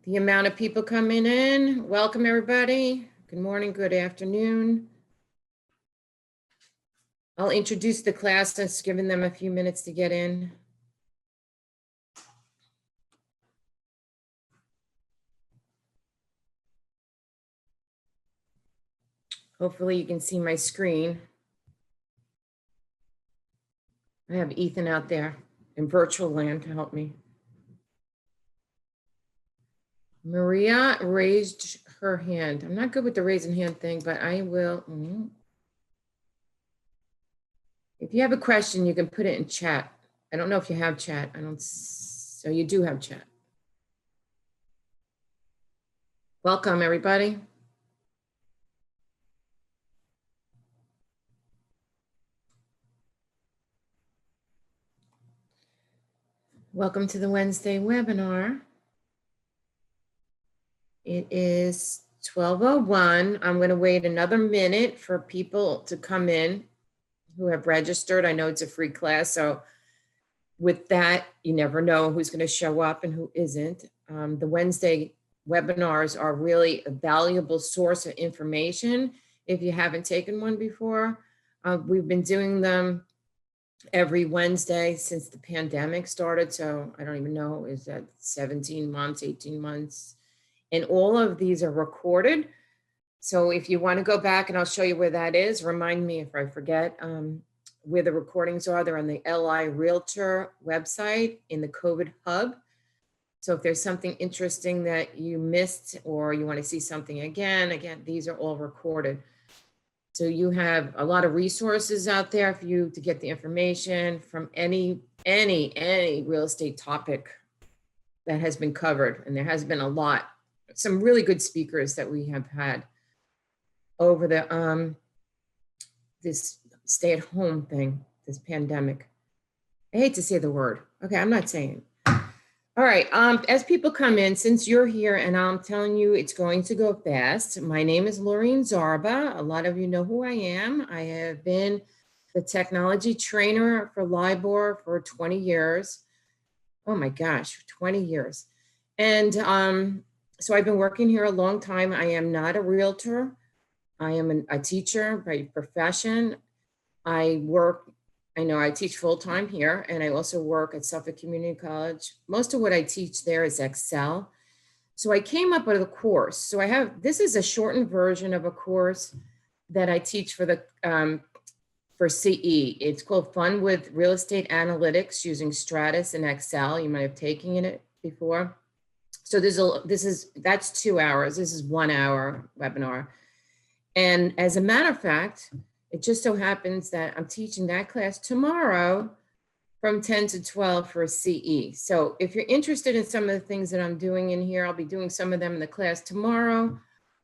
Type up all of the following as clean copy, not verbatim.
the amount of people coming in. Welcome, everybody. Good morning, good afternoon. I'll introduce the class, just giving them a few minutes to get in. Hopefully you can see my screen. I have Ethan out there in virtual land to help me. Maria raised her hand. I'm not good with the raising hand thing, but I will. If you have a question, you can put it in chat. I don't know if you have chat. So you do have chat. Welcome, everybody. Welcome to the Wednesday webinar. It is 12:01. I'm going to wait another minute for people to come in who have registered. I know it's a free class, so with that, you never know who's going to show up and who isn't. The Wednesday webinars are really a valuable source of information if you haven't taken one before. We've been doing them every Wednesday since the pandemic started, so I don't even know, is that 17 months, 18 months? And all of these are recorded. So if you want to go back, and I'll show you where that is, remind me if I forget where the recordings are. They're on the LI Realtor website in the COVID Hub. So if there's something interesting that you missed or you want to see something again, these are all recorded. So you have a lot of resources out there for you to get the information from any real estate topic that has been covered. And there has been a lot, some really good speakers that we have had over the this stay-at-home thing, this pandemic. I hate to say the word. Okay, I'm not saying it. All right, as people come in, since you're here and I'm telling you it's going to go fast, my name is Laureen Zarba. A lot of you know who I am. I have been the technology trainer for LIBOR for 20 years. Oh my gosh, 20 years. And so I've been working here a long time. I am not a realtor. I am a teacher by profession. I teach full-time here, and I also work at Suffolk Community College. Most of what I teach there is Excel. So I came up with a course. So this is a shortened version of a course that I teach for CE. It's called Fun with Real Estate Analytics using Stratus and Excel. You might have taken it before. So that's 2 hours. This is 1 hour webinar. And as a matter of fact, it just so happens that I'm teaching that class tomorrow from 10 to 12 for CE. So if you're interested in some of the things that I'm doing in here, I'll be doing some of them in the class tomorrow.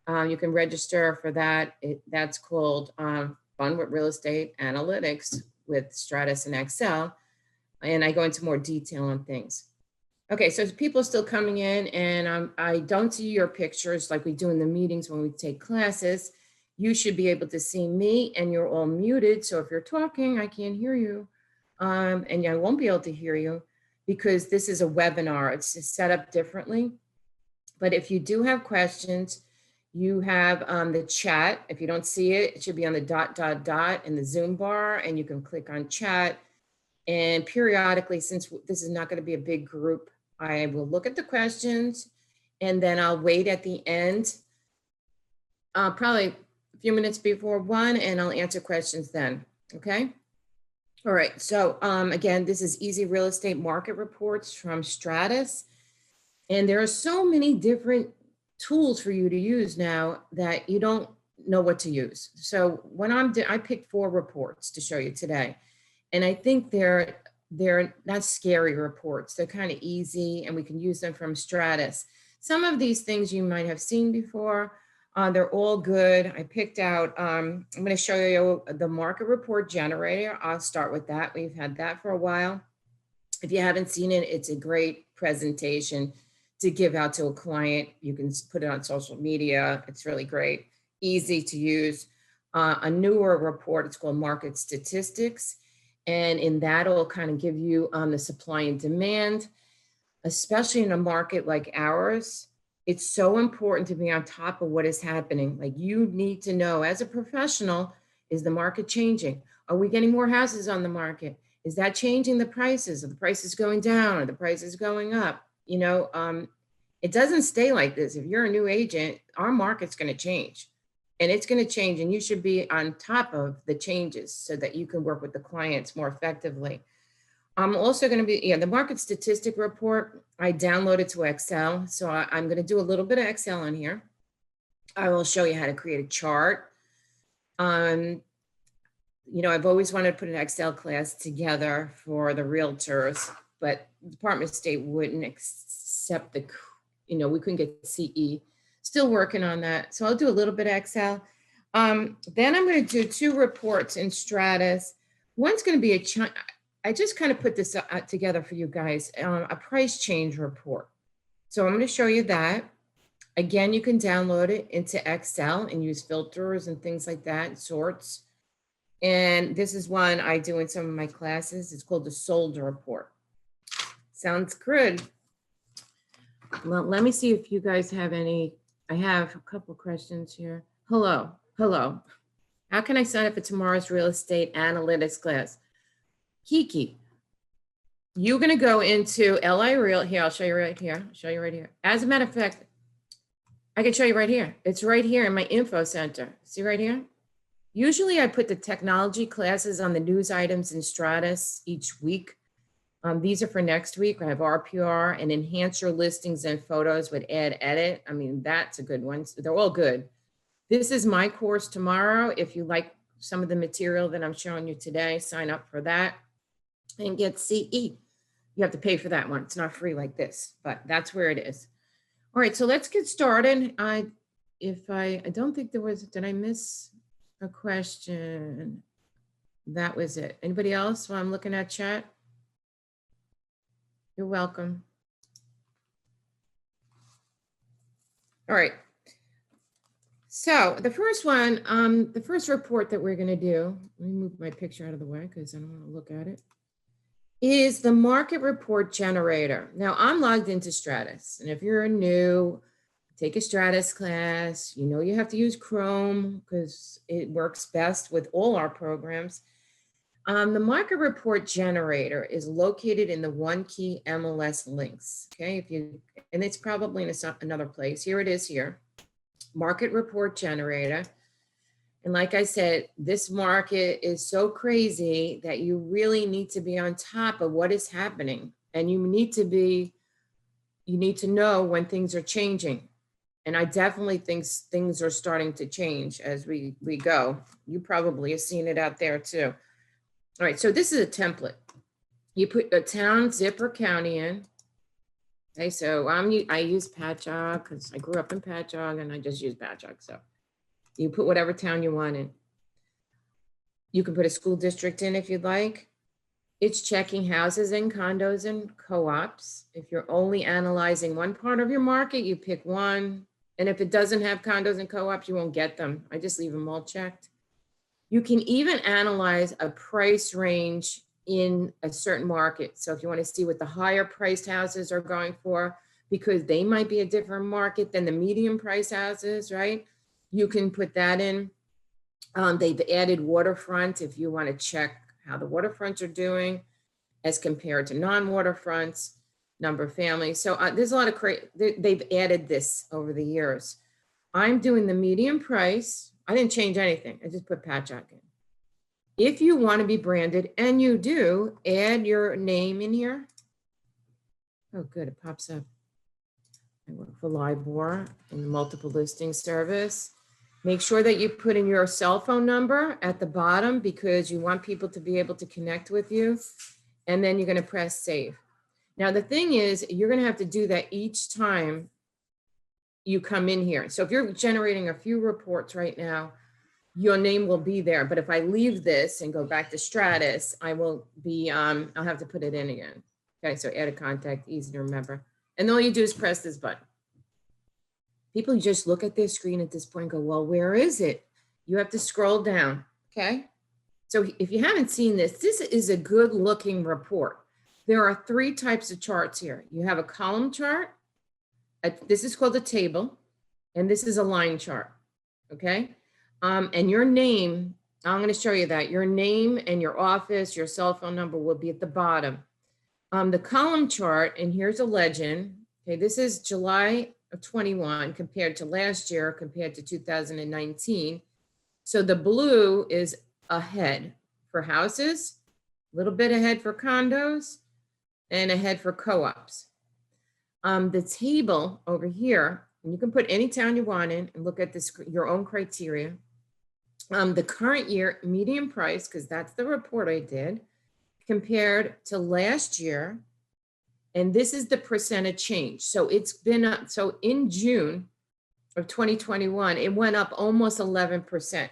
You can register for that. That's called Fun with Real Estate Analytics with Stratus and Excel. And I go into more detail on things. Okay, so people are still coming in, and I don't see your pictures like we do in the meetings when we take classes. You should be able to see me, and you're all muted. So if you're talking, I can't hear you. And I won't be able to hear you because this is a webinar. It's just set up differently. But if you do have questions, you have the chat. If you don't see it, it should be on the ... in the Zoom bar, and you can click on chat. And periodically, since this is not going to be a big group, I will look at the questions, and then I'll wait at the end, probably a few minutes before 1, and I'll answer questions then, okay? All right, so again, this is Easy Real Estate Market Reports from Stratus. And there are so many different tools for you to use now that you don't know what to use. So when I picked 4 reports to show you today, and I think they're not scary reports. They're kind of easy, and we can use them from Stratus. Some of these things you might have seen before. They're all good. I picked out, I'm going to show you the market report generator. I'll start with that. We've had that for a while. If you haven't seen it, it's a great presentation to give out to a client. You can put it on social media. It's really great, easy to use. A newer report, it's called Market Statistics. And in that, it'll kind of give you the supply and demand, especially in a market like ours. It's so important to be on top of what is happening. Like you need to know as a professional, is the market changing? Are we getting more houses on the market? Is that changing the prices? Are the prices going down? Are the prices going up? It doesn't stay like this. If you're a new agent, our market's going to change and it's going to change, and you should be on top of the changes so that you can work with the clients more effectively. I'm also going to be, the market statistic report, I downloaded to Excel. So I'm going to do a little bit of Excel on here. I will show you how to create a chart. I've always wanted to put an Excel class together for the realtors, but the Department of State wouldn't accept we couldn't get CE. Still working on that. So I'll do a little bit of Excel. Then I'm going to do 2 reports in Stratus. One's going to be I just kind of put this together for you guys, a price change report. So I'm going to show you that. Again, you can download it into Excel and use filters and things like that, sorts. And this is one I do in some of my classes. It's called the sold report. Sounds good. Well, let me see if you guys have any. I have a couple questions here. Hello. How can I sign up for tomorrow's real estate analytics class? Kiki, you're going to go into LI Real. Here, I'll show you right here. As a matter of fact, I can show you right here. It's right here in my info center. See right here? Usually I put the technology classes on the news items in Stratus each week. These are for next week. I have RPR and enhance your listings and photos with add edit. I mean, that's a good one. They're all good. This is my course tomorrow. If you like some of the material that I'm showing you today, sign up for that and get CE. You have to pay for that one. It's not free like this, but that's where it is. All right, so let's get started. I don't think there was, did I miss a question? That was it. Anybody else while I'm looking at chat? You're welcome. All right. So the first one, the first report that we're going to do, let me move my picture out of the way because I don't want to look at it, is the market report generator. Now I'm logged into Stratus, and if you're new, take a Stratus class. You have to use Chrome because it works best with all our programs. The market report generator is located in the One Key MLS links. Okay, and it's probably in another place. Here it is here. Market report generator. And like I said, this market is so crazy that you really need to be on top of what is happening. And you need to know when things are changing. And I definitely think things are starting to change as we go. You probably have seen it out there too. All right, so this is a template. You put a town, zip, or county in. Okay, so I use Patchogue because I grew up in Patchogue and I just use Patchogue. So you put whatever town you want in. You can put a school district in if you'd like. It's checking houses and condos and co-ops. If you're only analyzing one part of your market, you pick one. And if it doesn't have condos and co-ops, you won't get them. I just leave them all checked. You can even analyze a price range in a certain market. So if you want to see what the higher priced houses are going for, because they might be a different market than the medium price houses, right? You can put that in. They've added waterfront if you want to check how the waterfronts are doing as compared to non-waterfronts, number of families. So there's a lot of they've added this over the years. I'm doing the medium price. I didn't change anything. I just put Patchogue in. If you want to be branded, and you do, add your name in here. Oh, good, it pops up. I work for LIBOR in the multiple listing service. Make sure that you put in your cell phone number at the bottom because you want people to be able to connect with you. And then you're going to press save. Now, the thing is, you're going to have to do that each time you come in here. So if you're generating a few reports right now, your name will be there. But if I leave this and go back to Stratus, I will be, I'll have to put it in again. Okay, so add a contact, easy to remember. And all you do is press this button. People just look at their screen at this point and go, well, where is it? You have to scroll down, okay? So if you haven't seen this, this is a good looking report. There are 3 types of charts here. You have a column chart, this is called a table, and this is a line chart, okay? And your name, I'm going to show you that. Your name and your office, your cell phone number will be at the bottom. The column chart, and here's a legend. Okay, this is July of 21 compared to last year, compared to 2019. So the blue is ahead for houses, a little bit ahead for condos, and ahead for co-ops. The table over here, and you can put any town you want in and look at this, your own criteria. The current year median price, because that's the report I did, compared to last year. And this is the percentage change. So it's been up. So in June of 2021, it went up almost 11%,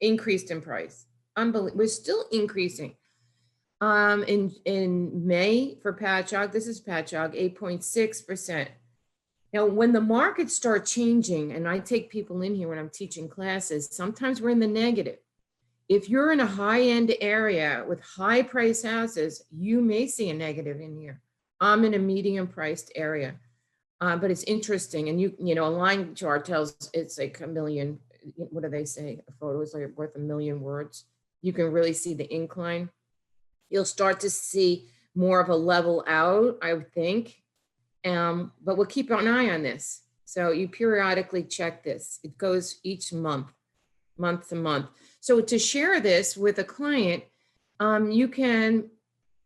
increased in price. Unbelievable. We're still increasing. In May for Patchogue, this is Patchogue, 8.6%. Now, when the markets start changing, and I take people in here when I'm teaching classes, sometimes we're in the negative. If you're in a high-end area with high-priced houses, you may see a negative in here. I'm in a medium-priced area, but it's interesting. And you know, a line chart tells it's like a million. What do they say? A photo is like worth a million words. You can really see the incline. You'll start to see more of a level out, I would think. But we'll keep an eye on this. So you periodically check this. It goes each month to month. So to share this with a client, you can,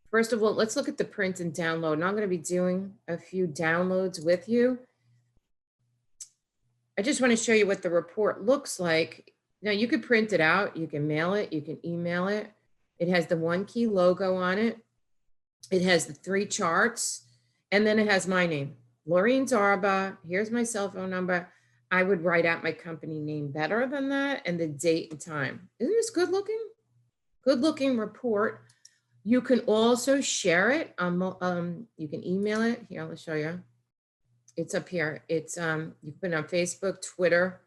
first of all, let's look at the print and download. And I'm going to be doing a few downloads with you. I just want to show you what the report looks like. Now you could print it out, you can mail it, you can email it. It has the One Key logo on it. It has the 3 charts. And then it has my name, Laureen Zarba. Here's my cell phone number. I would write out my company name better than that and the date and time. Isn't this good looking? Good looking report. You can also share it. You can email it. Here, I'll show you. It's up here. It's you can put it on Facebook, Twitter.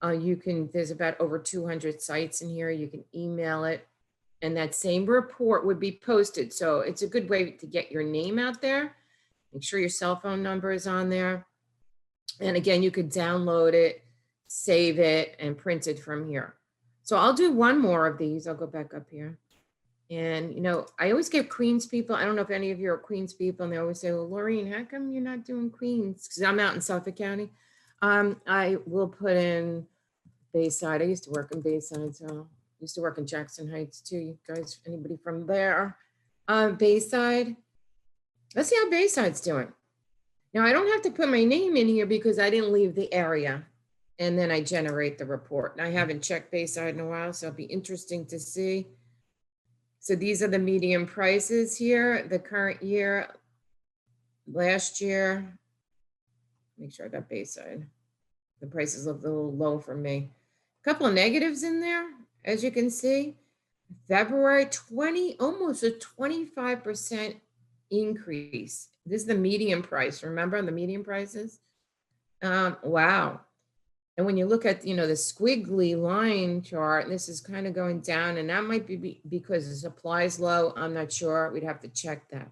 There's about over 200 sites in here. You can email it. And that same report would be posted. So it's a good way to get your name out there. Make sure your cell phone number is on there. And again, you could download it, save it, and print it from here. So I'll do one more of these. I'll go back up here. And, you know, I always get Queens people. I don't know if any of you are Queens people, and they always say, well, Laureen, how come you're not doing Queens? Because I'm out in Suffolk County. I will put in Bayside. I used to work in Bayside, so I used to work in Jackson Heights too. You guys, anybody from there? Bayside. Let's see how Bayside's doing. Now, I don't have to put my name in here because I didn't leave the area. And then I generate the report. And I haven't checked Bayside in a while, so it'll be interesting to see. So these are the median prices here, the current year, last year. Make sure I got Bayside. The prices look a little low for me. A couple of negatives in there, as you can see. February, almost a 25% increase. This is the median price. Remember the median prices? Wow. And when you look at, you know, the squiggly line chart, and this is kind of going down, and that might be because the supply is low. I'm not sure. We'd have to check that.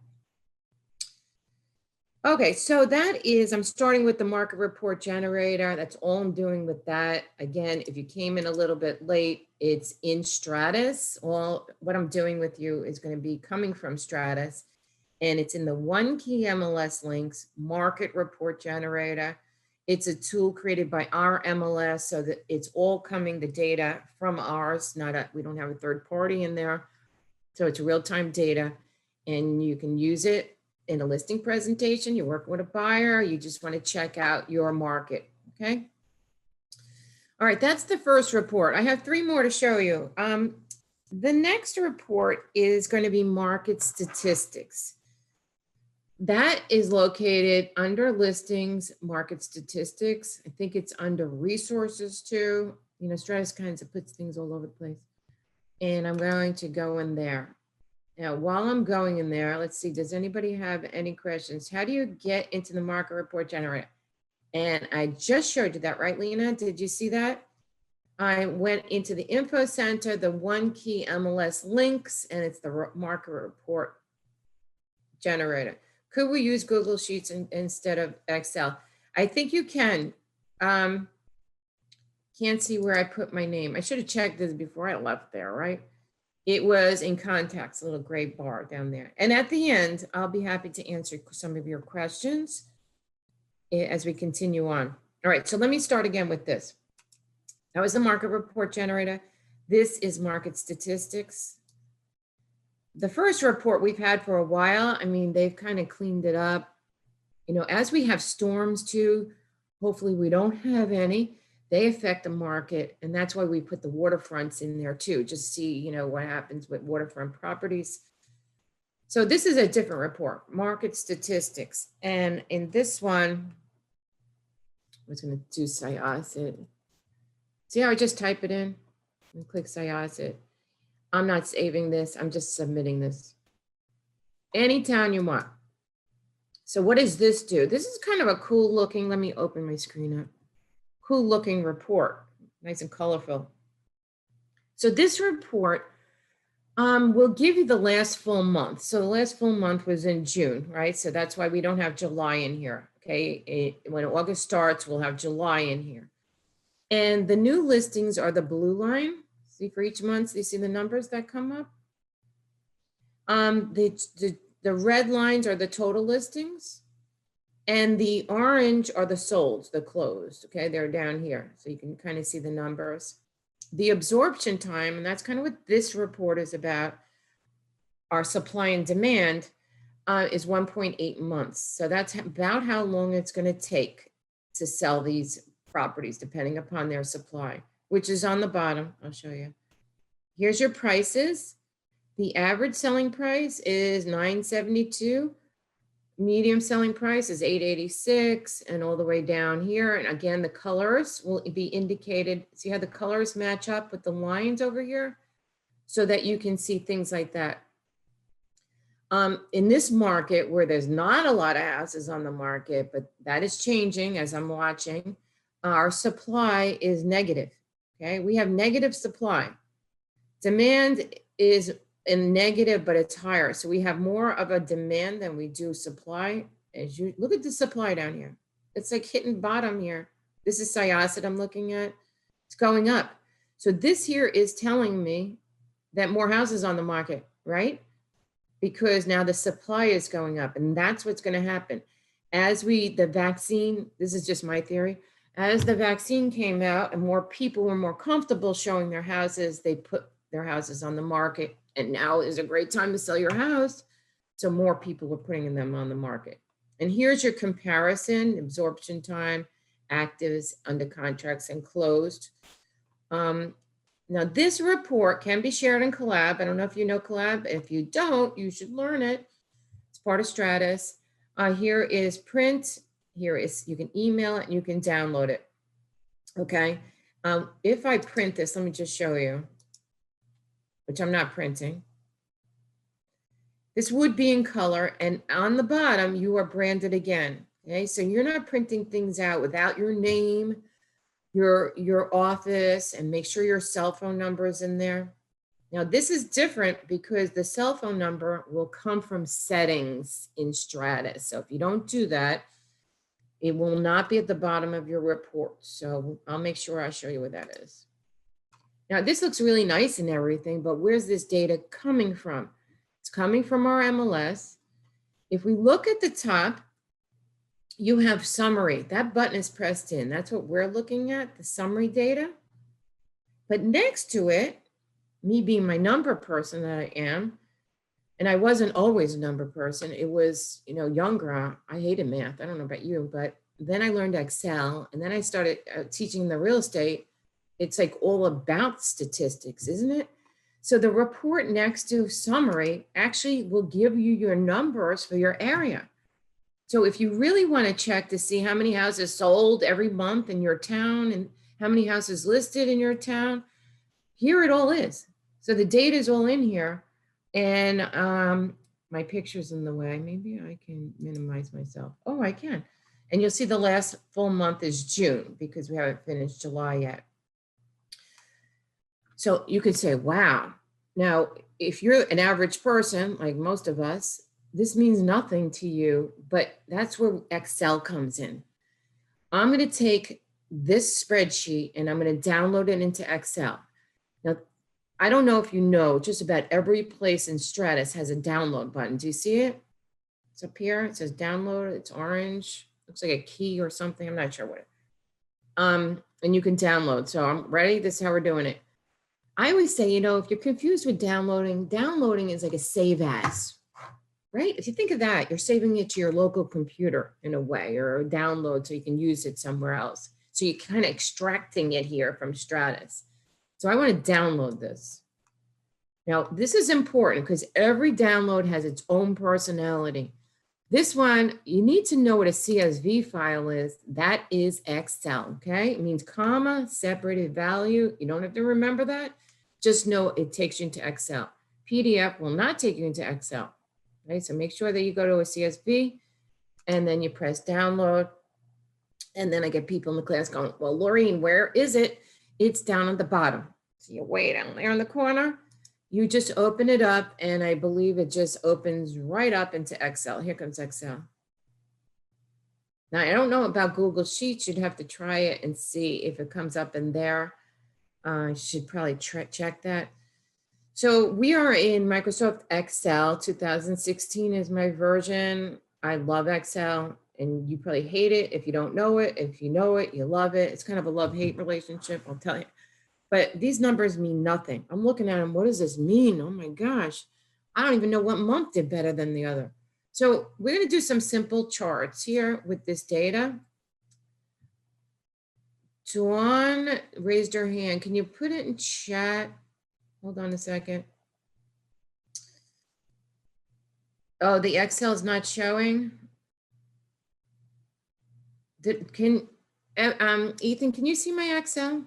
Okay, so that is, I'm starting with the market report generator. That's all I'm doing with that. Again, if you came in a little bit late, it's in Stratus. All what I'm doing with you is going to be coming from Stratus, and it's in the One Key MLS links market report generator. It's a tool created by our MLS so that it's all coming, the data from ours, we don't have a third party in there. So it's real-time data, and you can use it in a listing presentation. You're working with a buyer, you just want to check out your market, okay? All right, that's the first report. I have 3 more to show you. The next report is going to be market statistics. That is located under listings, market statistics. I think it's under resources too. You know, Stratus kinds of puts things all over the place. And I'm going to go in there. Now, while I'm going in there, let's see, does anybody have any questions? How do you get into the market report generator? And I just showed you that, right, Lena? Did you see that? I went into the info center, the One Key MLS links, and it's the market report generator. Could we use Google Sheets instead of Excel? I think you can. Can't see where I put my name. I should have checked this before I left there, right? It was in contacts, a little gray bar down there. And at the end, I'll be happy to answer some of your questions as we continue on. All right, so let me start again with this. That was the market report generator. This is market statistics. The first report we've had for a while, I mean, they've kind of cleaned it up. You know, as we have storms too, hopefully we don't have any, they affect the market. And that's why we put the waterfronts in there too, just see, you know, what happens with waterfront properties. So this is a different report, market statistics. And in this one, I was going to do Syosset. See how I just type it in and click Syosset. I'm not saving this. I'm just submitting this. Any town you want. So what does this do? This is kind of a cool looking, let me open my screen up. Cool looking report, nice and colorful. So this report will give you the last full month. So the last full month was in June, right? So that's why we don't have July in here, okay? When August starts, we'll have July in here. And the new listings are the blue line. See, for each month, you see the numbers that come up? The red lines are the total listings, and the orange are the solds, the closed, okay? They're down here, so you can kind of see the numbers. The absorption time, and that's kind of what this report is about, our supply and demand, is 1.8 months. So that's about how long it's going to take to sell these properties, depending upon their supply, which is on the bottom. I'll show you. Here's your prices. The average selling price is $972. Medium selling price is $886, and all the way down here. And again, the colors will be indicated. See how the colors match up with the lines over here, so that you can see things like that. In this market where there's not a lot of houses on the market, but that is changing as I'm watching, our supply is negative. Okay, we have negative supply. Demand is in negative, but it's higher. So we have more of a demand than we do supply. As you look at the supply down here, it's like hitting bottom here. This is Syosset I'm looking at. It's going up. So this here is telling me that more houses on the market, right? Because now the supply is going up, and that's what's going to happen. As the vaccine, this is just my theory, as the vaccine came out and more people were more comfortable showing their houses, they put their houses on the market. And now is a great time to sell your house. So more people are putting them on the market. And here's your comparison: absorption time, actives, under contracts, and closed. Now this report can be shared in Collab. I don't know if you know Collab. If you don't, you should learn it. It's part of Stratus. Here is print. Here is, you can email it and you can download it. Okay. If I print this, let me just show you, which I'm not printing. This would be in color, and on the bottom, you are branded again, okay? So you're not printing things out without your name, your office, and make sure your cell phone number is in there. Now, this is different because the cell phone number will come from settings in Stratus. So if you don't do that, it will not be at the bottom of your report. So I'll make sure I show you where that is. Now, this looks really nice and everything, but where's this data coming from? It's coming from our MLS. If we look at the top, you have summary. That button is pressed in. That's what we're looking at, the summary data. But next to it, me being my number person that I am, and I wasn't always a number person. It was, you know, younger. I hated math. I don't know about you, but then I learned Excel, and then I started teaching the real estate. It's like all about statistics, isn't it? So the report next to summary actually will give you your numbers for your area. So if you really want to check to see how many houses sold every month in your town and how many houses listed in your town, here it all is. So the data is all in here, and my picture's in the way. Maybe I can minimize myself. Oh, I can. And you'll see the last full month is June because we haven't finished July yet. So you could say, wow. Now, if you're an average person, like most of us, this means nothing to you, but that's where Excel comes in. I'm going to take this spreadsheet and I'm going to download it into Excel. Now, I don't know if you know, just about every place in Stratus has a download button. Do you see it? It's up here. It says download. It's orange. Looks like a key or something. I'm not sure what. And you can download. So I'm ready. This is how we're doing it. I always say, you know, if you're confused with downloading is like a save as, right? If you think of that, you're saving it to your local computer in a way, or a download so you can use it somewhere else. So you're kind of extracting it here from Stratus. So I want to download this. Now, this is important because every download has its own personality. This one, you need to know what a CSV file is. That is Excel, okay? It means comma, separated value. You don't have to remember that. Just know it takes you into Excel. PDF will not take you into Excel, right? So make sure that you go to a CSV and then you press download. And then I get people in the class going, well, Laureen, where is it? It's down at the bottom. So you way down there in the corner. You just open it up and I believe it just opens right up into Excel. Here comes Excel. Now, I don't know about Google Sheets. You'd have to try it and see if it comes up in there. I should probably check that. So we are in Microsoft Excel. 2016 is my version. I love Excel and you probably hate it if you don't know it. If you know it, you love it. It's kind of a love-hate relationship, I'll tell you. But these numbers mean nothing. I'm looking at them. What does this mean? Oh my gosh. I don't even know what month did better than the other. So we're going to do some simple charts here with this data. Dawn raised her hand. Can you put it in chat? Hold on a second. Oh, the Excel is not showing. Ethan, can you see my Excel?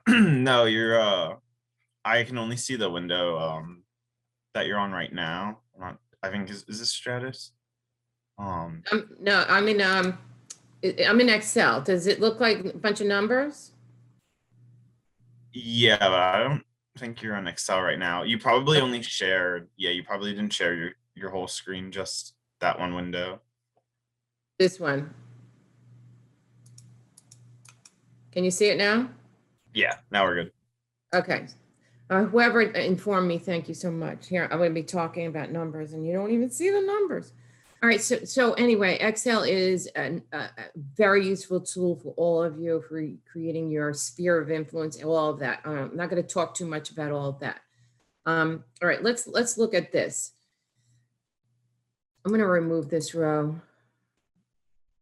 No, you're I can only see the window that you're on right now. I think is this Stratus? No, I'm in Excel. Does it look like a bunch of numbers? Yeah, but I don't think you're on Excel right now. You probably only shared, yeah, you probably didn't share your whole screen, just that one window. This one. Can you see it now? Yeah, now we're good. Okay. Whoever informed me, thank you so much. Here, I'm going to be talking about numbers and you don't even see the numbers. All right. So anyway, Excel is a very useful tool for all of you for creating your sphere of influence and all of that. I'm not going to talk too much about all of that. All right, let's look at this. I'm going to remove this row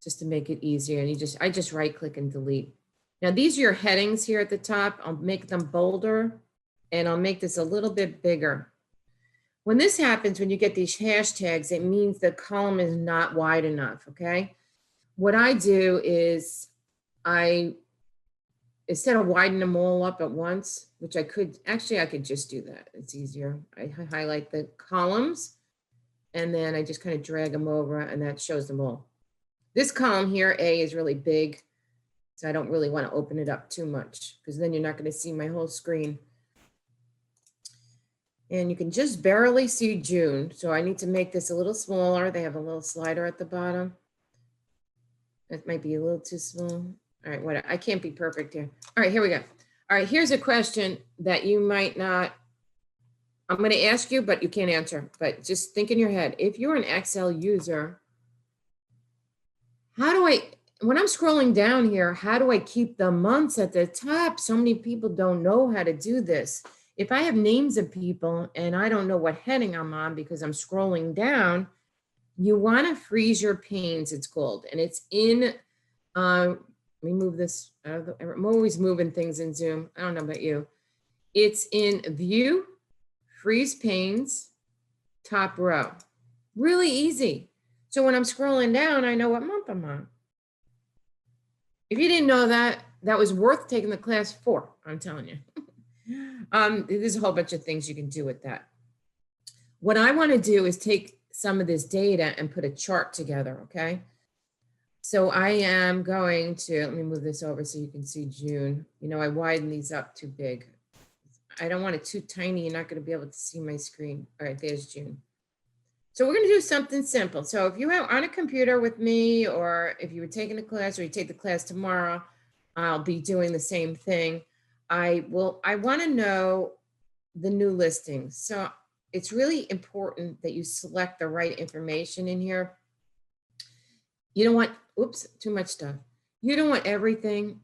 just to make it easier. And I just right click and delete. Now these are your headings here at the top. I'll make them bolder and I'll make this a little bit bigger. When this happens, when you get these hashtags, it means the column is not wide enough, okay? What I do is instead of widening them all up at once, which I could just do that. It's easier. I highlight the columns and then I just kind of drag them over and that shows them all. This column here, A, is really big. So I don't really want to open it up too much because then you're not going to see my whole screen. And you can just barely see June. So I need to make this a little smaller. They have a little slider at the bottom. That might be a little too small. All right, whatever. I can't be perfect here. All right, here we go. All right, here's a question that you might not, I'm going to ask you, but you can't answer. But just think in your head. If you're an Excel user, when I'm scrolling down here, how do I keep the months at the top? So many people don't know how to do this. If I have names of people and I don't know what heading I'm on because I'm scrolling down, you want to freeze your panes, it's called. And it's in, let me move this, I'm always moving things in Zoom. I don't know about you. It's in View, Freeze Panes, top row. Really easy. So when I'm scrolling down, I know what month I'm on. If you didn't know that, that was worth taking the class for, I'm telling you. There's a whole bunch of things you can do with that. What I want to do is take some of this data and put a chart together, okay? So I am going to, let me move this over so you can see June. You know, I widened these up too big. I don't want it too tiny. You're not going to be able to see my screen. All right, there's June. So we're going to do something simple. So if you are on a computer with me, or if you were taking a class or you take the class tomorrow, I'll be doing the same thing. I want to know the new listings. So it's really important that you select the right information in here. You don't want, oops, too much stuff. You don't want everything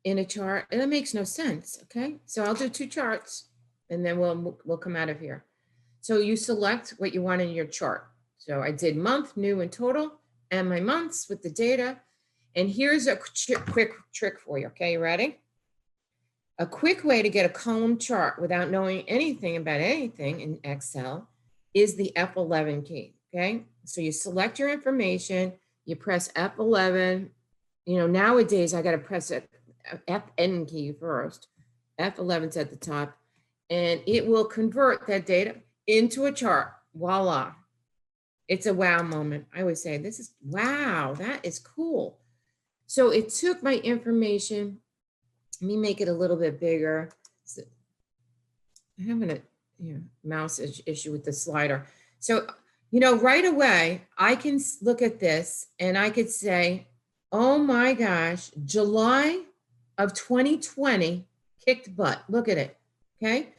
in a chart, and that makes no sense. Okay, so I'll do 2 charts and then we'll come out of here. So you select what you want in your chart. So I did month, new, and total, and my months with the data. And here's a quick trick for you. Okay, you ready? A quick way to get a column chart without knowing anything about anything in Excel is the F11 key. Okay, so you select your information, you press F11. You know, nowadays I got to press a FN key first. F11's at the top, and it will convert that data into a chart. Voila. It's a wow moment. I always say, this is wow, that is cool. So it took my information. Let me make it a little bit bigger. So I'm having a mouse issue with the slider. So, you know, right away, I can look at this and I could say, oh my gosh, July of 2020 kicked butt. Look at it. Okay.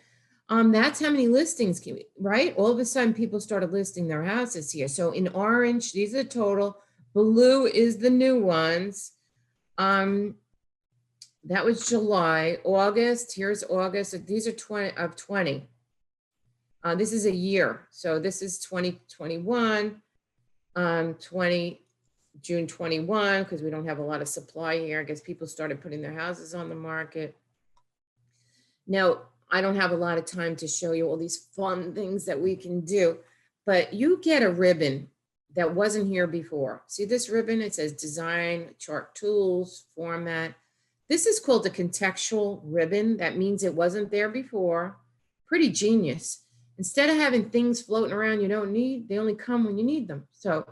That's how many listings can we, right? All of a sudden people started listing their houses here. So in orange, these are the total. Blue is the new ones. That was July. August, here's August. These are 20 of 20. This is a year. So this is 2021, 20, June 21, because we don't have a lot of supply here. I guess people started putting their houses on the market. Now, I don't have a lot of time to show you all these fun things that we can do, but you get a ribbon that wasn't here before. See this ribbon? It says design, chart tools, format. This is called a contextual ribbon. That means it wasn't there before. Pretty genius. Instead of having things floating around you don't need, they only come when you need them. So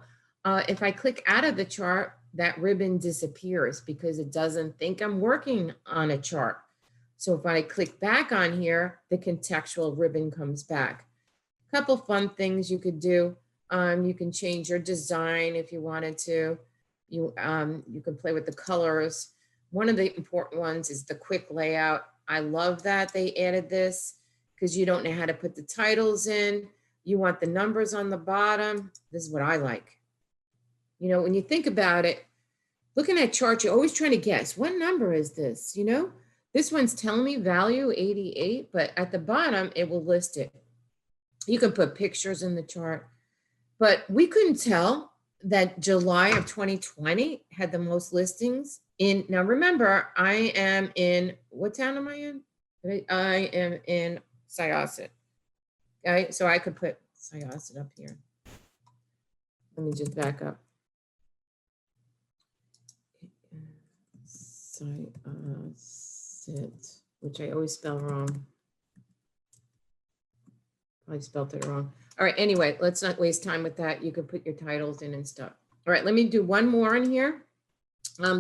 if I click out of the chart, that ribbon disappears because it doesn't think I'm working on a chart. So if I click back on here, the contextual ribbon comes back. A couple fun things you could do. You can change your design if you wanted to. You can play with the colors. One of the important ones is the quick layout. I love that they added this because you don't know how to put the titles in. You want the numbers on the bottom. This is what I like. You know, when you think about it, looking at charts, you're always trying to guess, what number is this, you know? This one's telling me value 88, but at the bottom, it will list it. You can put pictures in the chart, but we couldn't tell that July of 2020 had the most listings in. Now, remember, I am in, what town am I in? I am in Syosset. Okay, so I could put Syosset up here. Let me just back up. Syosset, which I always spell wrong. I spelled it wrong. All right, anyway, let's not waste time with that. You can put your titles in and stuff. All right, let me do one more in here.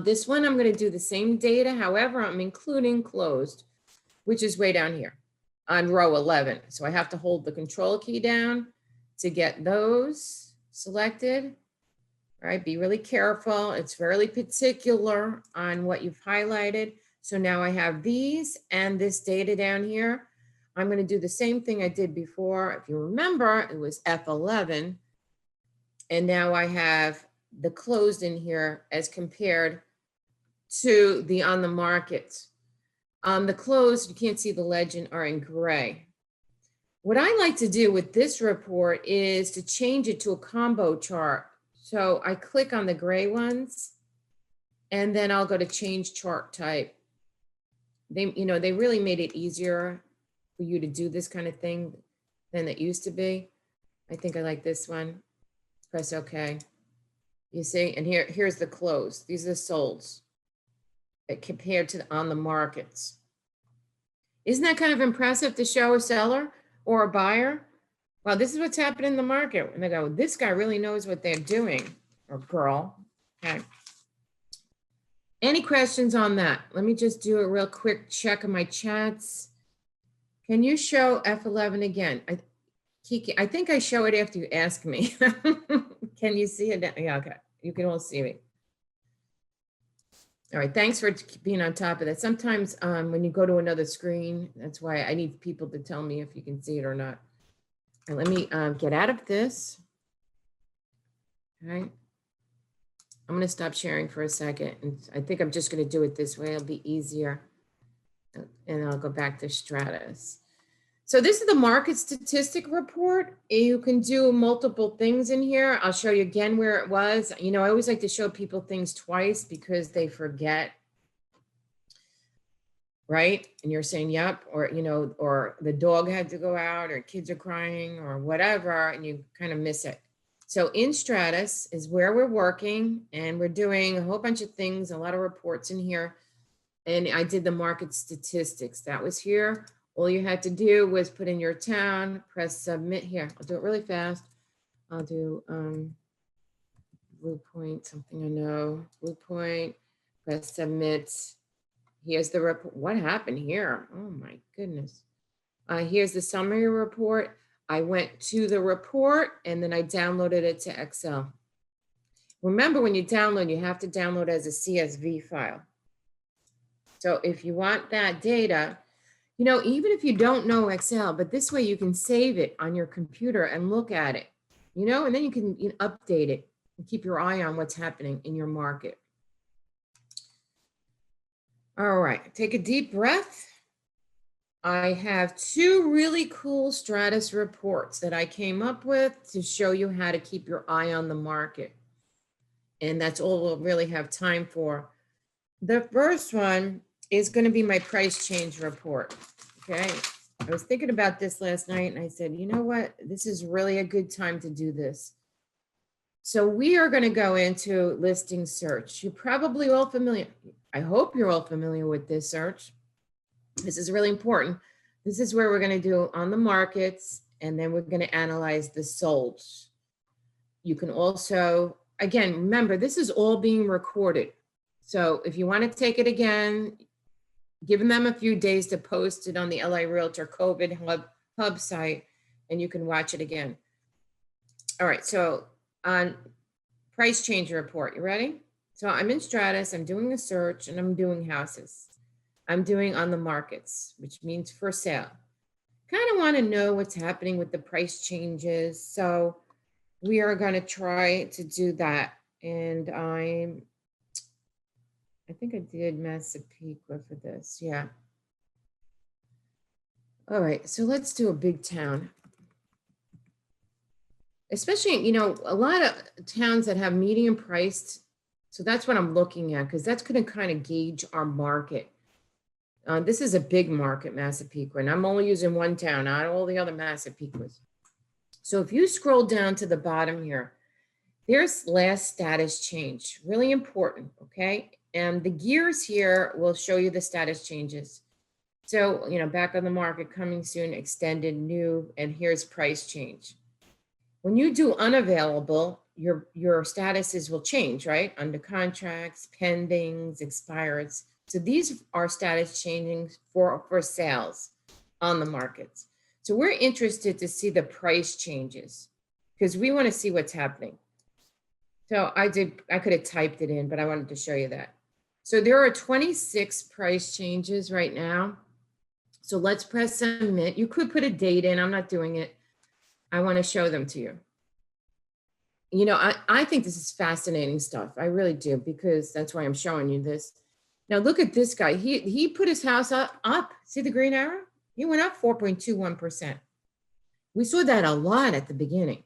This one, I'm going to do the same data. However, I'm including closed, which is way down here on row 11. So I have to hold the control key down to get those selected. All right, be really careful. It's fairly particular on what you've highlighted. So now I have these and this data down here. I'm going to do the same thing I did before. If you remember, it was F11. And now I have the closed in here as compared to the on the market. The closed, you can't see the legend, are in gray. What I like to do with this report is to change it to a combo chart. So I click on the gray ones and then I'll go to change chart type. They really made it easier for you to do this kind of thing than it used to be. I think I like this one. Press OK. You see, and here's the close. These are the solds compared to on the markets. Isn't that kind of impressive to show a seller or a buyer? Well, this is what's happening in the market. And they go, this guy really knows what they're doing, or girl. Okay. Any questions on that? Let me just do a real quick check of my chats. Can you show F11 again? Kiki, I think I show it after you ask me. Can you see it? Yeah, okay. You can all see me. All right, thanks for being on top of that. Sometimes when you go to another screen, that's why I need people to tell me if you can see it or not. And let me get out of this. All right. I'm going to stop sharing for a second. And I think I'm just going to do it this way. It'll be easier. And I'll go back to Stratus. So this is the market statistic report. You can do multiple things in here. I'll show you again where it was. You know, I always like to show people things twice because they forget. Right? And you're saying, yep, or, you know, or the dog had to go out or kids are crying or whatever, and you kind of miss it. So in Stratus is where we're working and we're doing a whole bunch of things, a lot of reports in here. And I did the market statistics. That was here. All you had to do was put in your town, press submit here. I'll do it really fast. I'll do Blue Point, something I know, Blue Point, press submit. Here's the report. What happened here? Oh my goodness. Here's the summary report. I went to the report and then I downloaded it to Excel. Remember, when you download, you have to download as a CSV file. So if you want that data, you know, even if you don't know Excel, but this way you can save it on your computer and look at it, you know, and then you can update it and keep your eye on what's happening in your market. All right, take a deep breath. I have two really cool Stratus reports that I came up with to show you how to keep your eye on the market. And that's all we'll really have time for. The first one is going to be my price change report. Okay. I was thinking about this last night and I said, you know what? This is really a good time to do this. So we are going to go into listing search. You're probably all familiar. I hope you're all familiar with this search. This is really important. This is where we're going to do on the markets, and then we're going to analyze the solds. You can also, again, remember, this is all being recorded. So if you want to take it again, giving them a few days to post it on the LA Realtor COVID hub site, and you can watch it again. All right, so on price change report, you ready? So I'm in Stratus, I'm doing a search, and I'm doing houses. I'm doing on the markets, which means for sale. Kind of want to know what's happening with the price changes. So we are going to try to do that. And I think I did Massapequa for this. Yeah. All right, so let's do a big town. Especially, you know, a lot of towns that have medium priced. So that's what I'm looking at, because that's going to kind of gauge our market. This is a big market, Massapequa, and I'm only using one town, not all the other Massapequas. So if you scroll down to the bottom here, there's last status change, really important, okay? And the gears here will show you the status changes. So, you know, back on the market, coming soon, extended, new, and here's price change. When you do unavailable, your statuses will change, right? Under contracts, pendings, expireds. So these are status changing for sales on the markets. So we're interested to see the price changes because we want to see what's happening. So I could have typed it in, but I wanted to show you that. So there are 26 price changes right now. So let's press submit. You could put a date in. I'm not doing it. I want to show them to you. You know, I think this is fascinating stuff. I really do, because that's why I'm showing you this. Now look at this guy. He put his house up. See the green arrow? He went up 4.21%. We saw that a lot at the beginning.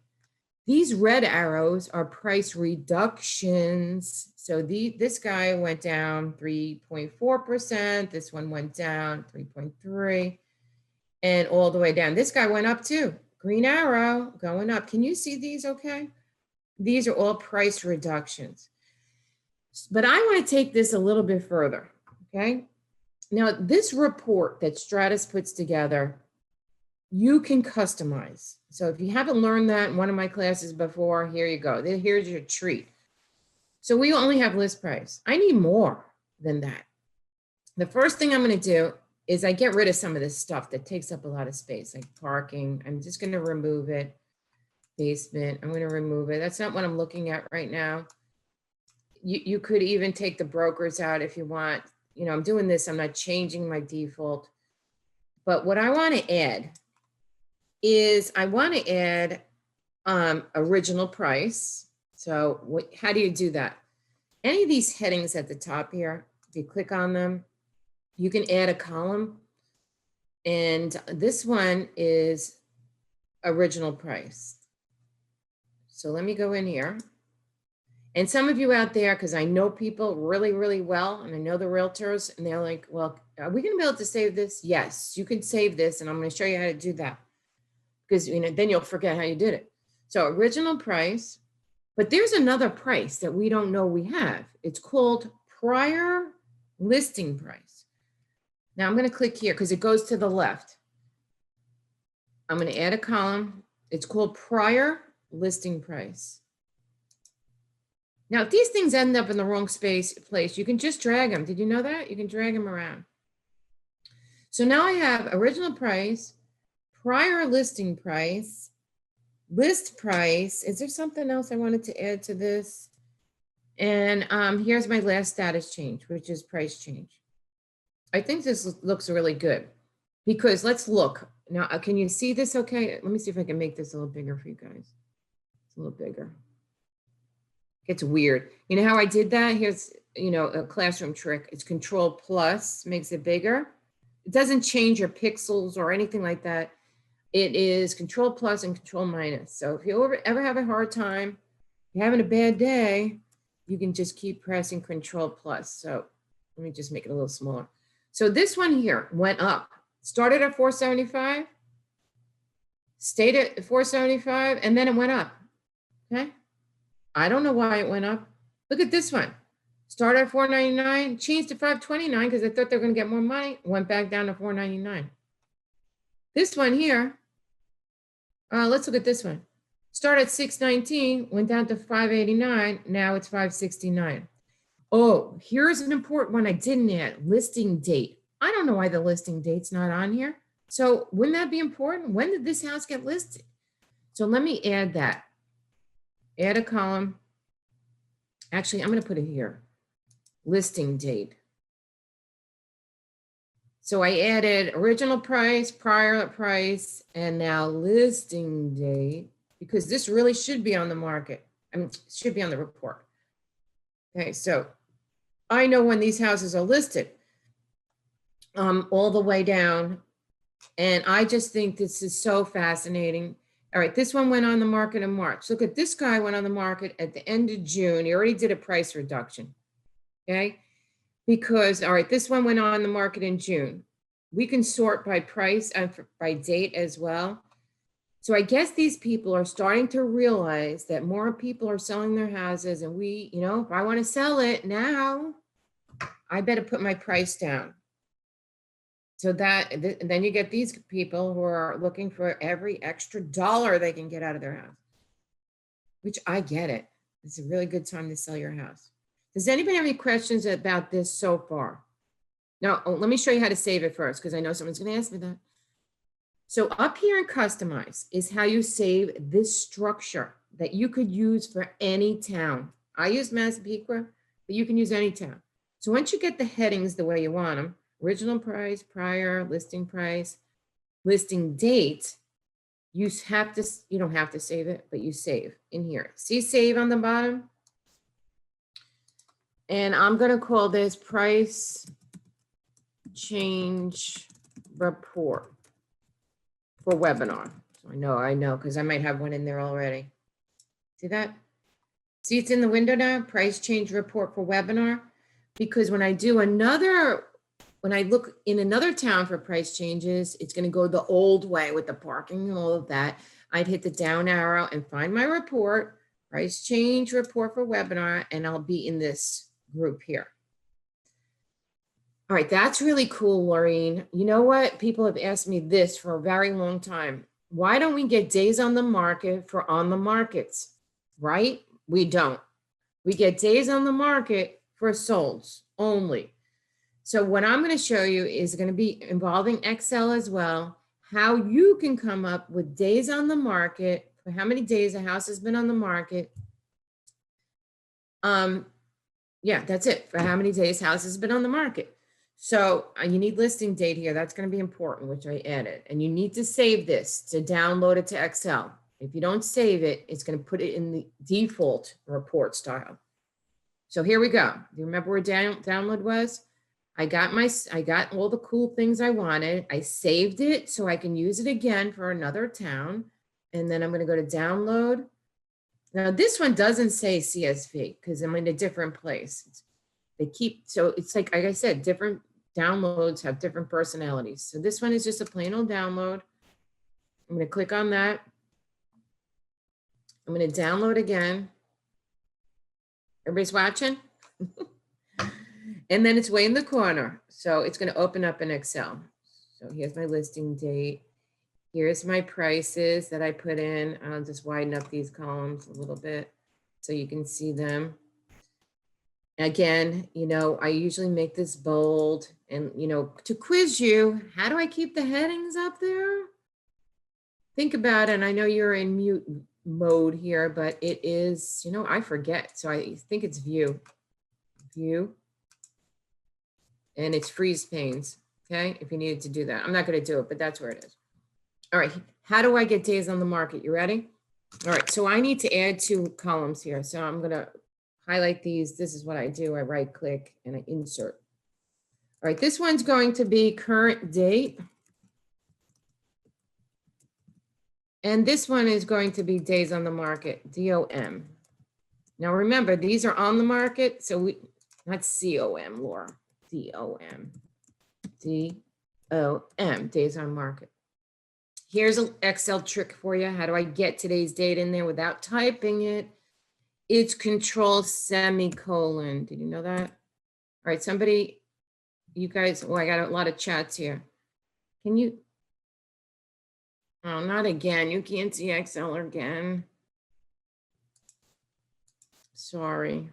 These red arrows are price reductions. So this guy went down 3.4%. This one went down 3.3%, and all the way down. This guy went up too. Green arrow going up. Can you see these okay? These are all price reductions. But I want to take this a little bit further, okay? Now, this report that Stratus puts together, you can customize. So if you haven't learned that in one of my classes before, here you go. Here's your treat. So we only have list price. I need more than that. The first thing I'm going to do is I get rid of some of this stuff that takes up a lot of space, like parking. I'm just going to remove it. Basement, I'm going to remove it. That's not what I'm looking at right now. You could even take the brokers out if you want. You know, I'm doing this, I'm not changing my default. But what I want to add is I want to add original price. So how do you do that? Any of these headings at the top here, if you click on them, you can add a column. And this one is original price. So let me go in here. And some of you out there, because I know people really, really well, and I know the realtors, and they're like, well, are we going to be able to save this? Yes, you can save this, and I'm going to show you how to do that. Because, you know, then you'll forget how you did it. So original price, but there's another price that we don't know we have. It's called prior listing price. Now I'm going to click here because it goes to the left. I'm going to add a column. It's called prior listing price. Now, if these things end up in the wrong place, you can just drag them. Did you know that? You can drag them around. So now I have original price, prior listing price, list price. Is there something else I wanted to add to this? And here's my last status change, which is price change. I think this looks really good because let's look. Now, can you see this okay? Let me see if I can make this a little bigger for you guys. It's a little bigger. It's weird. You know how I did that? Here's, you know, a classroom trick. It's Control Plus, makes it bigger. It doesn't change your pixels or anything like that. It is Control Plus and Control Minus. So if you ever have a hard time, you're having a bad day, you can just keep pressing Control Plus. So let me just make it a little smaller. So this one here went up. Started at 475, stayed at 475, and then it went up. Okay. I don't know why it went up. Look at this one. Started at 499, changed to 529 because I thought they were going to get more money. Went back down to 499. This one here, let's look at this one. Started at 619, went down to 589. Now it's 569. Oh, here's an important one I didn't add, listing date. I don't know why the listing date's not on here. So wouldn't that be important? When did this house get listed? So let me add that. Add a column. Actually, I'm going to put it here. Listing date. So I added original price, prior price, and now listing date, because this really should be on the market. I mean, should be on the report. Okay, so I know when these houses are listed all the way down. And I just think this is so fascinating. All right, this one went on the market in March. Look at this guy went on the market at the end of June. He already did a price reduction, okay? Because, all right, this one went on the market in June. We can sort by price and by date as well. So I guess these people are starting to realize that more people are selling their houses and we, you know, if I want to sell it now, I better put my price down. So that, then you get these people who are looking for every extra dollar they can get out of their house, which I get it. It's a really good time to sell your house. Does anybody have any questions about this so far? Now, let me show you how to save it first, because I know someone's going to ask me that. So up here in Customize is how you save this structure that you could use for any town. I use Massapequa, but you can use any town. So once you get the headings the way you want them, original price, prior, listing price, listing date, you don't have to save it, but you save in here. See save on the bottom? And I'm going to call this price change report for webinar. So I know, because I might have one in there already. See that? See, it's in the window now, price change report for webinar. Because when I do when I look in another town for price changes, it's going to go the old way with the parking and all of that. I'd hit the down arrow and find my report, price change report for webinar, and I'll be in this group here. All right, that's really cool, Laureen. You know what? People have asked me this for a very long time. Why don't we get days on the market for on the markets, right? We don't. We get days on the market for solds only. So what I'm going to show you is going to be involving Excel as well, how you can come up with days on the market, for how many days a house has been on the market. Yeah, that's it, for how many days house has been on the market. So you need listing date here. That's going to be important, which I added. And you need to save this to download it to Excel. If you don't save it, it's going to put it in the default report style. So here we go. Do you remember where download was? I got all the cool things I wanted. I saved it so I can use it again for another town. And then I'm going to go to download. Now this one doesn't say CSV because I'm in a different place. So it's like I said, different downloads have different personalities. So this one is just a plain old download. I'm going to click on that. I'm going to download again. Everybody's watching? And then it's way in the corner. So it's going to open up in Excel. So here's my listing date. Here's my prices that I put in. I'll just widen up these columns a little bit so you can see them. Again, I usually make this bold and, to quiz you, how do I keep the headings up there? Think about it. And I know you're in mute mode here, but it is, I forget. So I think it's view, and it's freeze panes. Okay. If you needed to do that, I'm not going to do it, but that's where it is. All right. How do I get days on the market? You ready? All right. So I need to add 2 columns here. So I'm going to highlight these. This is what I do. I right click and I insert. All right. This one's going to be current date. And this one is going to be days on the market, DOM. Now remember, these are on the market. So not COM, Laura, DOM, DOM, days on market. Here's an Excel trick for you. How do I get today's date in there without typing it? It's control semicolon. Did you know that? All right, somebody, you guys, I got a lot of chats here. Can you? Oh, not again. You can't see Excel again. Sorry.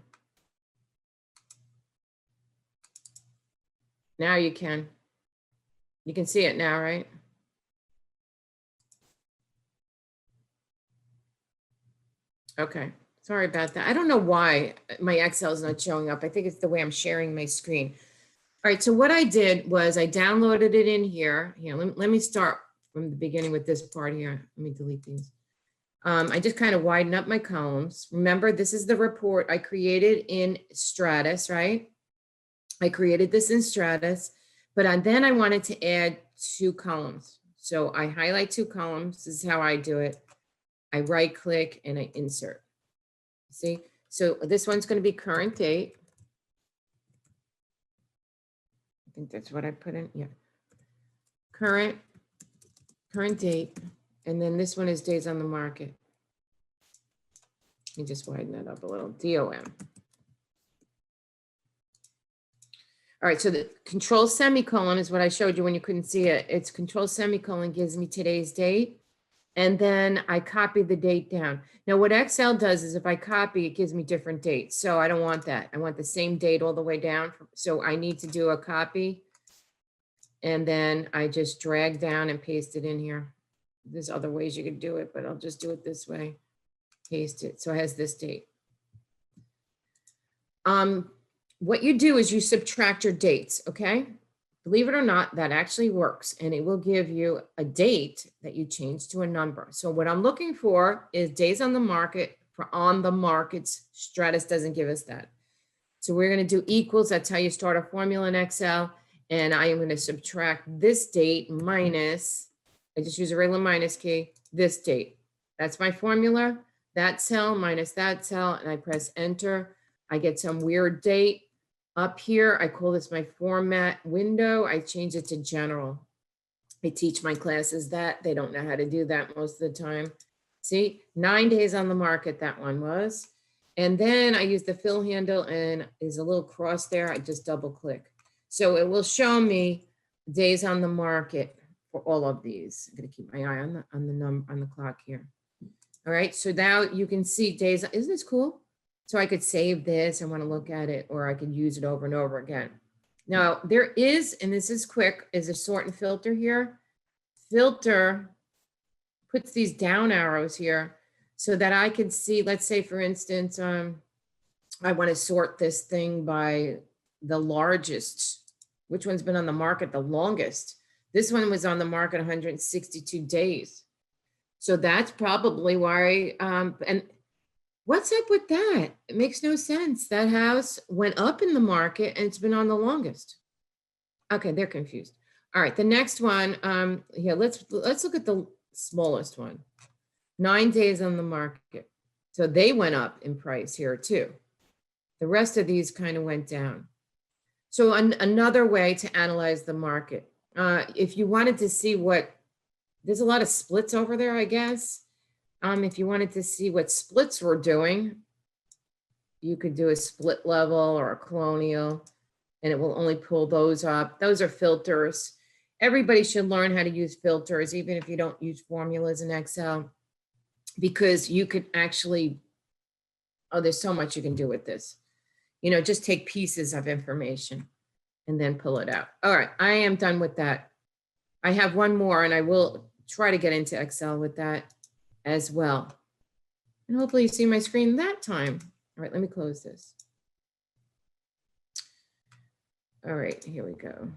Now you can. You can see it now, right? Okay. Sorry about that. I don't know why my Excel is not showing up. I think it's the way I'm sharing my screen. All right. So what I did was I downloaded it in here. Here, let me start from the beginning with this part here. Let me delete these. I just kind of widen up my columns. Remember, this is the report I created in Stratus, right? I created this in Stratus, but then I wanted to add 2 columns. So I highlight 2 columns. This is how I do it. I right click and I insert. See, so this one's going to be current date. I think that's what I put in. Yeah. Current date. And then this one is days on the market. Let me just widen that up a little. DOM. All right, so the control semicolon is what I showed you when you couldn't see it. It's control semicolon gives me today's date. And then I copy the date down. Now what Excel does is if I copy, it gives me different dates. So I don't want that. I want the same date all the way down. So I need to do a copy. And then I just drag down and paste it in here. There's other ways you could do it, but I'll just do it this way. Paste it. So it has this date. What you do is you subtract your dates, okay? Believe it or not, that actually works, and it will give you a date that you change to a number. So what I'm looking for is days on the market for on the markets. Stratus doesn't give us that. So we're going to do equals. That's how you start a formula in Excel. And I am going to subtract this date minus, I just use a regular minus key, this date. That's my formula. That cell minus that cell, and I press enter. I get some weird date. Up here, I call this my format window. I change it to general. I teach my classes that. They don't know how to do that most of the time. See, 9 days on the market, that one was. And then I use the fill handle and there's a little cross there. I just double click. So it will show me days on the market for all of these. I'm gonna keep my eye on the clock here. All right, so now you can see days. Isn't this cool? So I could save this, I want to look at it, or I could use it over and over again. Now there is, and this is quick, is a sort and filter here. Filter puts these down arrows here so that I can see, let's say for instance, I want to sort this thing by the largest, which one's been on the market the longest. This one was on the market 162 days. So that's probably why, and what's up with that? It makes no sense. That house went up in the market and it's been on the longest. Okay, they're confused. All right, the next one, here, let's look at the smallest one. 9 days on the market. So they went up in price here too. The rest of these kind of went down. So another way to analyze the market, if you wanted to see what, there's a lot of splits over there, I guess. If you wanted to see what splits were doing, you could do a split level or a colonial, and it will only pull those up. Those are filters. Everybody should learn how to use filters, even if you don't use formulas in Excel, because you could actually, oh, there's so much you can do with this. You know, just take pieces of information and then pull it out. All right, I am done with that. I have one more and I will try to get into Excel with that as well. And hopefully you see my screen that time. All right, let me close this. All right, here we go.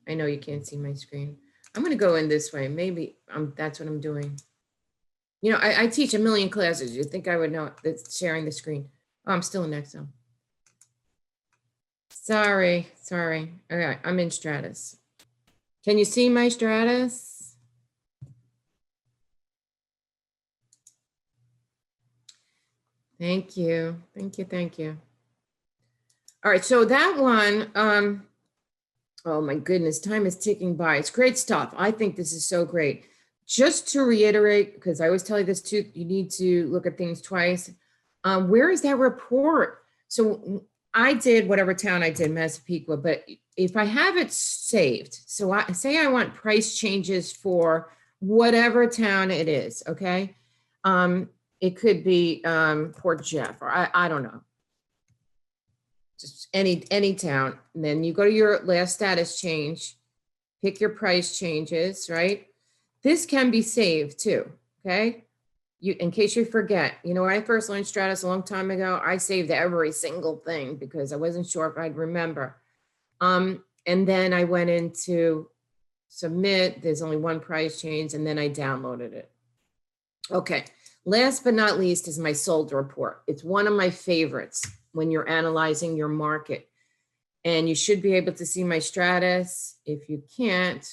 I know you can't see my screen. I'm gonna go in this way. Maybe that's what I'm doing. You know, I teach a million classes. You'd think I would know that's sharing the screen. Oh, I'm still in Excel. Sorry. All right, I'm in Stratus. Can you see my Stratus? Thank you. All right, so that one, oh my goodness, time is ticking by. It's great stuff. I think this is so great. Just to reiterate, because I always tell you this too, you need to look at things twice. Where is that report? So I did whatever town I did, Massapequa, but if I have it saved, so I say I want price changes for whatever town it is, okay? It could be Port Jeff, or I don't know. Just any town. And then you go to your last status change, pick your price changes, right? This can be saved too, okay? In case you forget, you know, when I first learned Stratus a long time ago, I saved every single thing because I wasn't sure if I'd remember. And then I went into submit, there's only one price change, and then I downloaded it. Okay, last but not least is my sold report. It's one of my favorites when you're analyzing your market. And you should be able to see my Stratus. If you can't,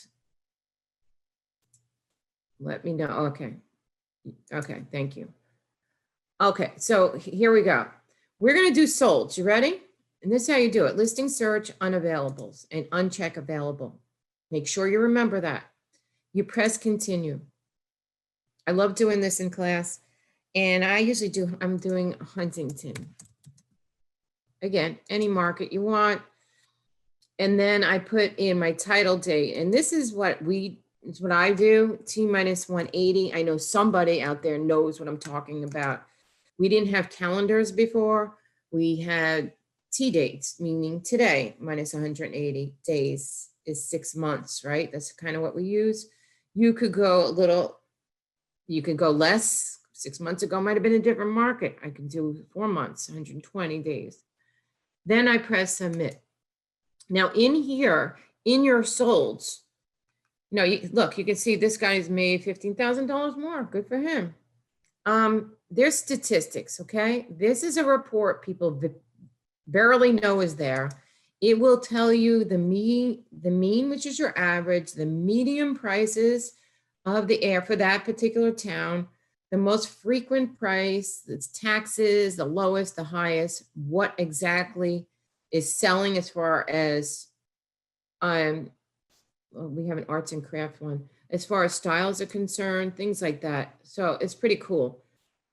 let me know. Okay, thank you. Okay, so here we go. We're gonna do solds. You ready? And this is how you do it. Listing search unavailables and uncheck available. Make sure you remember that. You press continue. I love doing this in class. And I usually I'm doing Huntington. Again, any market you want. And then I put in my title date. And this is what I do, T-minus 180. I know somebody out there knows what I'm talking about. We didn't have calendars before. We had T dates, meaning today minus 180 days is 6 months, right? That's kind of what we use. You could go you could go less. 6 months ago might have been a different market. I could do 4 months, 120 days. Then I press submit. Now in here, in your solds, no, look, you can see this guy's made $15,000 more. Good for him. There's statistics, okay? This is a report people barely know is there. It will tell you the mean, which is your average, the median prices of the air for that particular town, the most frequent price, its taxes, the lowest, the highest, what exactly is selling as far as we have an arts and craft one, as far as styles are concerned, things like that. So it's pretty cool.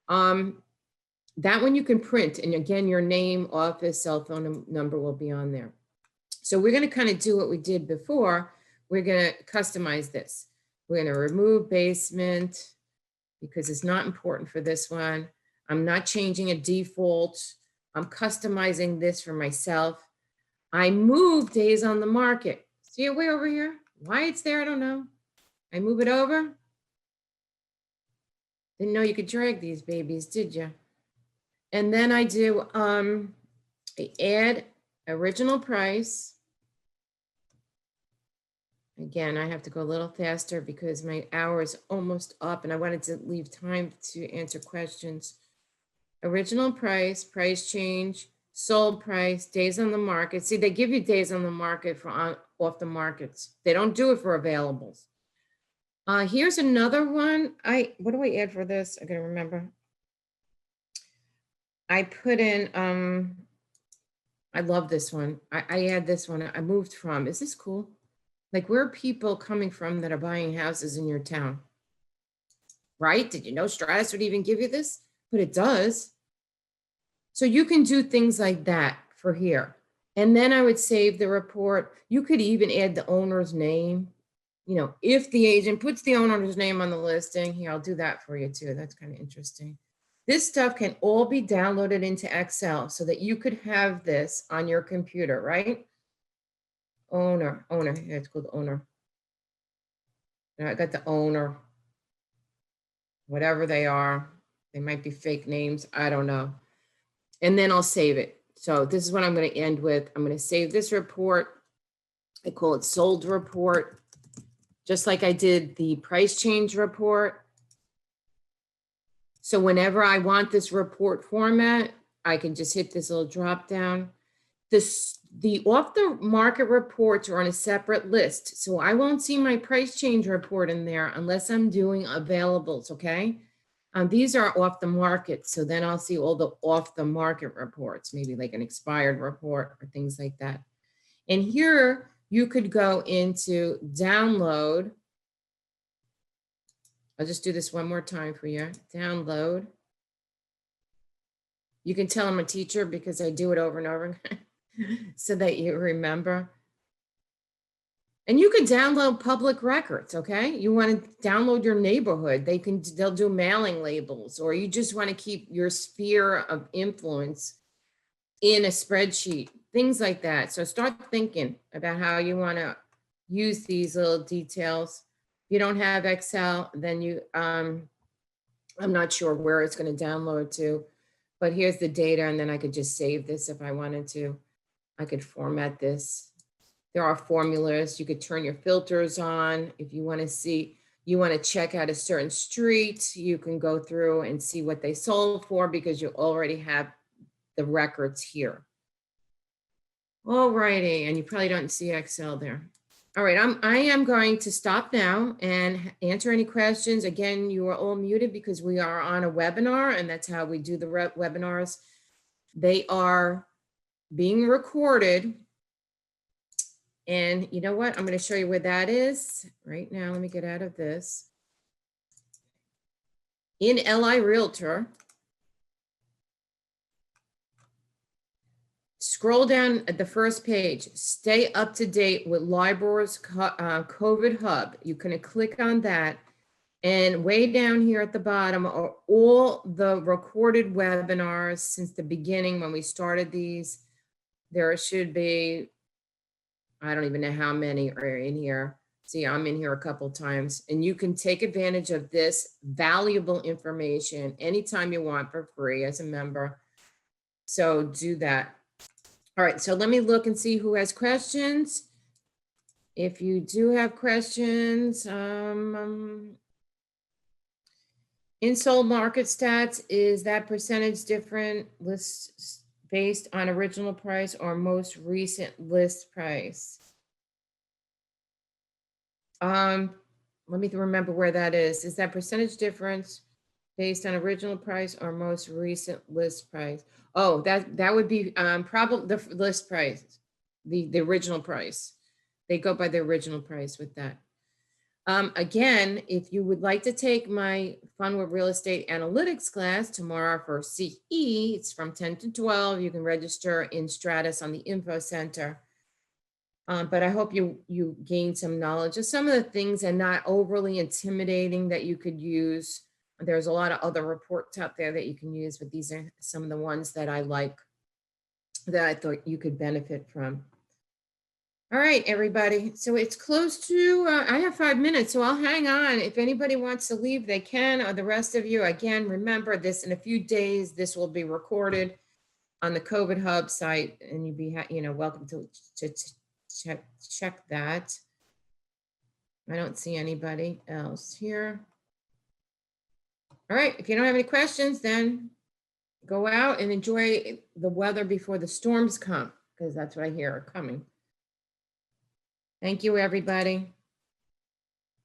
That one you can print, and again, your name, office, cell phone number will be on there. So we're going to kind of do what we did before. We're going to customize this. We're going to remove basement because it's not important for this one. I'm not changing a default. I'm customizing this for myself. I move days on the market. See it way over here? Why it's there, I don't know. I move it over. Didn't know you could drag these babies, did you? And then I do, I add original price. Again, I have to go a little faster because my hour is almost up and I wanted to leave time to answer questions. Original price, price change, sold price, days on the market. See, they give you days on the market for off the markets. They don't do it for availables. Here's another one. What do I add for this? I gotta remember. I put in, I love this one. I add this one. I moved from, is this cool? Like, where are people coming from that are buying houses in your town? Right? Did you know Stratus would even give you this? But it does. So you can do things like that for here. And then I would save the report. You could even add the owner's name. You know, if the agent puts the owner's name on the listing, here, I'll do that for you too. That's kind of interesting. This stuff can all be downloaded into Excel so that you could have this on your computer, right? Owner, yeah, it's called owner. Now I got the owner, whatever they are. They might be fake names, I don't know. And then I'll save it. So this is what I'm going to end with. I'm going to save this report. I call it sold report, just like I did the price change report. So whenever I want this report format, I can just hit this little drop down. The off the market reports are on a separate list. So I won't see my price change report in there unless I'm doing availables, okay? These are off the market. So then I'll see all the off the market reports, maybe like an expired report or things like that. And here you could go into download. I'll just do this one more time for you. Download. You can tell I'm a teacher because I do it over and over again so that you remember. And you can download public records, okay? You want to download your neighborhood. They'll do mailing labels, or you just want to keep your sphere of influence in a spreadsheet, things like that. So start thinking about how you want to use these little details. If you don't have Excel, then I'm not sure where it's going to download to, but here's the data, and then I could just save this if I wanted to. I could format this. There are formulas. You could turn your filters on. If you want to see, you want to check out a certain street, you can go through and see what they sold for because you already have the records here. All righty, and you probably don't see Excel there. All right, I am going to stop now and answer any questions. Again, you are all muted because we are on a webinar, and that's how we do the webinars. They are being recorded. And you know what? I'm going to show you where that is right now. Let me get out of this. In LI Realtor, scroll down at the first page. Stay up to date with LIBOR's COVID Hub. You can click on that. And way down here at the bottom are all the recorded webinars since the beginning when we started these. There should be, I don't even know how many are in here. See, I'm in here a couple times, and you can take advantage of this valuable information anytime you want for free as a member. So do that. All right, so let me look and see who has questions. If you do have questions, in sold market stats, is that percentage different lists based on original price or most recent list price? Let me remember where that is. Is that percentage difference based on original price or most recent list price? Oh, that would be probably the list price, the original price. They go by the original price with that. Again, if you would like to take my Fun with Real Estate Analytics class tomorrow for CE, it's from 10 to 12. You can register in Stratus on the Info Center. But I hope you gain some knowledge of some of the things and not overly intimidating that you could use. There's a lot of other reports out there that you can use, but these are some of the ones that I like. that I thought you could benefit from. All right, everybody. So it's close to, I have 5 minutes, so I'll hang on. If anybody wants to leave, they can, or the rest of you, again, remember this, in a few days, this will be recorded on the COVID Hub site, and you'd be, welcome to check that. I don't see anybody else here. All right, if you don't have any questions, then go out and enjoy the weather before the storms come, because that's what I hear are coming. Thank you, everybody.